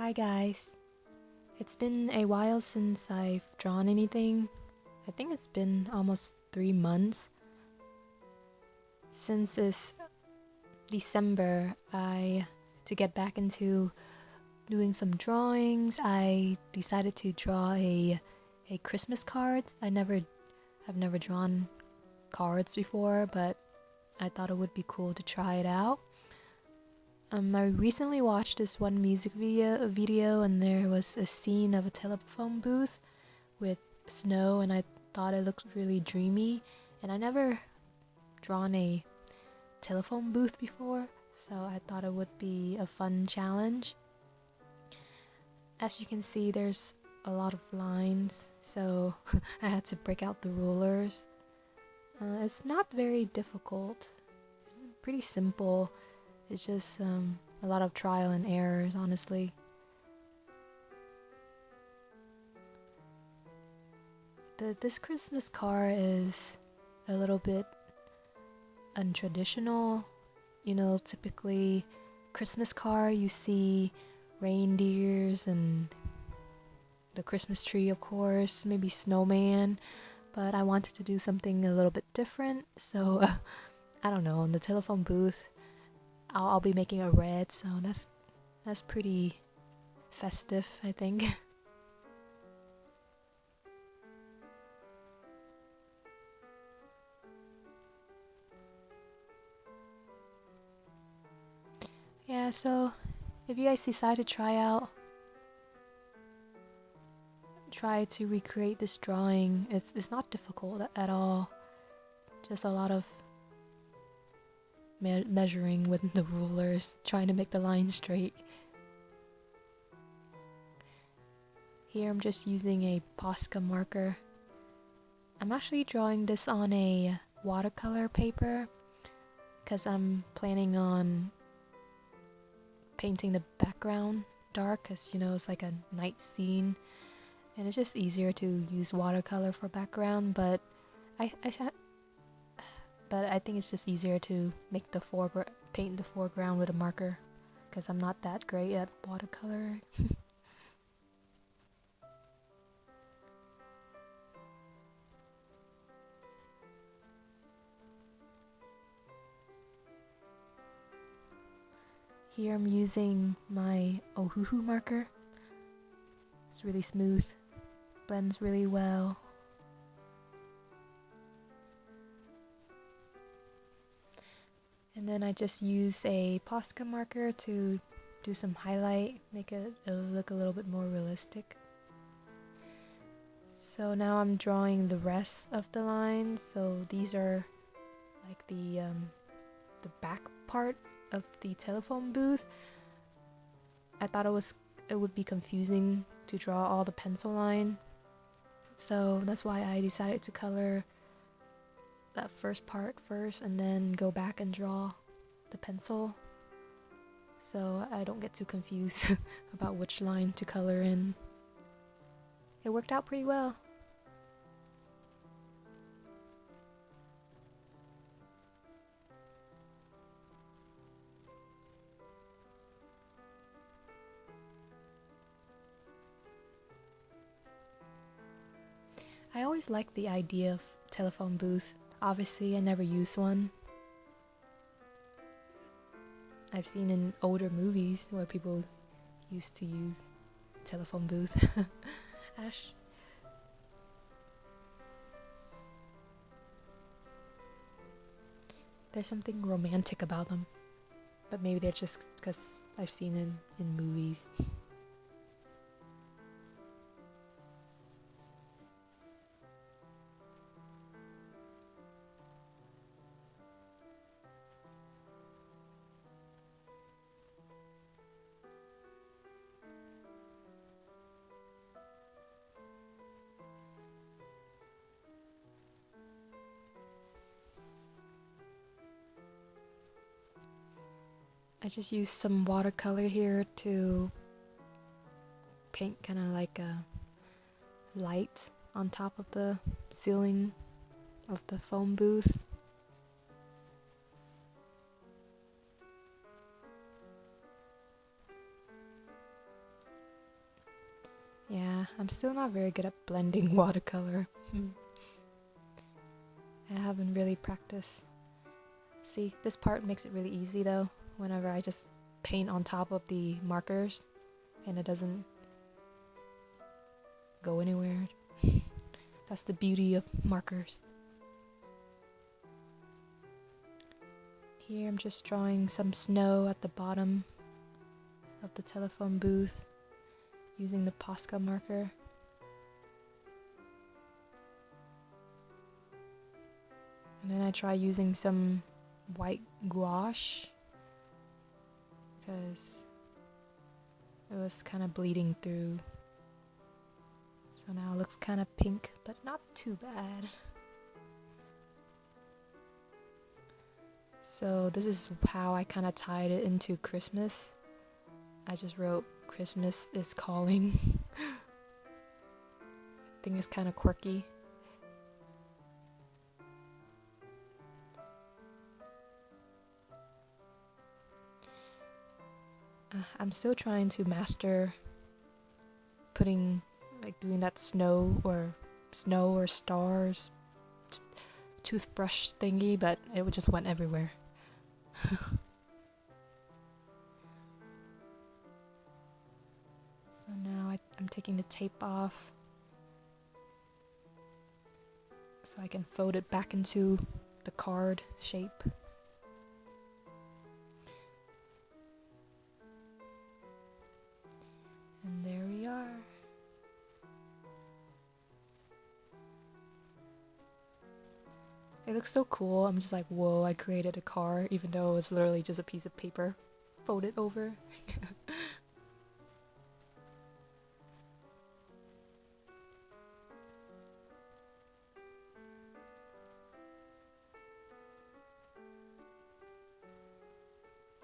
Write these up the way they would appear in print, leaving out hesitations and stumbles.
Hi guys. It's been a while since I've drawn anything. I think it's been almost 3 months. Since it's December, to get back into doing some drawings, I decided to draw a Christmas cards. I've never drawn cards before, but I thought it would be cool to try it out. I recently watched this one music video and there was a scene of a telephone booth with snow, and I thought it looked really dreamy, and I never drawn a telephone booth before, so I thought it would be a fun challenge. As you can see, there's a lot of lines, so I had to break out the rulers. It's not very difficult. It's pretty simple. It's just a lot of trial and error, honestly. This Christmas card is a little bit untraditional. You know, typically Christmas card you see reindeers and the Christmas tree, of course, maybe snowman, but I wanted to do something a little bit different, so I don't know, in the telephone booth I'll be making a red, so that's pretty festive, I think. Yeah, so if you guys decide to try to recreate this drawing, it's not difficult at all. Just a lot of measuring with the rulers, trying to make the line straight. Here I'm just using a Posca marker. I'm actually drawing this on a watercolor paper because I'm planning on painting the background dark, because you know it's like a night scene and it's just easier to use watercolor for background, but I think it's just easier to make paint the foreground with a marker, because I'm not that great at watercolor. Here I'm using my Ohuhu marker. It's really smooth, blends really well. And then I just use a Posca marker to do some highlight, make it look a little bit more realistic. So now I'm drawing the rest of the lines. So these are like the back part of the telephone booth. I thought it would be confusing to draw all the pencil line, so that's why I decided to color that first part first and then go back and draw the pencil, so I don't get too confused about which line to color in. It worked out pretty well. I always liked the idea of telephone booth. Obviously, I never used one. I've seen in older movies where people used to use telephone booth. Ash. There's something romantic about them, but maybe they're just because I've seen it in movies. I just used some watercolor here to paint kind of like a light on top of the ceiling of the phone booth. Yeah, I'm still not very good at blending watercolor. I haven't really practiced. See, this part makes it really easy though, whenever I just paint on top of the markers and it doesn't go anywhere. That's the beauty of markers. Here I'm just drawing some snow at the bottom of the telephone booth using the Posca marker. And then I try using some white gouache because it was kind of bleeding through. So now it looks kind of pink, but not too bad. So this is how I kind of tied it into Christmas. I just wrote Christmas is calling. I think it's kind of quirky. I'm still trying to master putting, like doing that snow or stars toothbrush thingy, but it just went everywhere. So now I'm taking the tape off so I can fold it back into the card shape. And there we are. It looks so cool. I'm just like, whoa, I created a car, even though it was literally just a piece of paper folded over.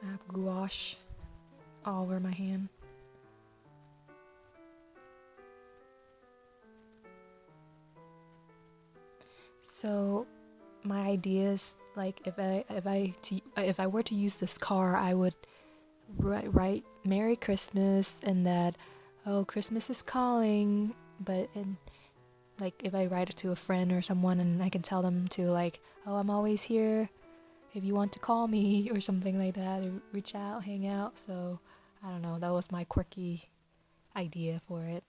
I have gouache all over my hand. So my ideas, like if I were to use this car, I would write Merry Christmas and that, oh, Christmas is calling, but like if I write it to a friend or someone and I can tell them to like, oh, I'm always here if you want to call me or something like that, or reach out, hang out. So I don't know, that was my quirky idea for it.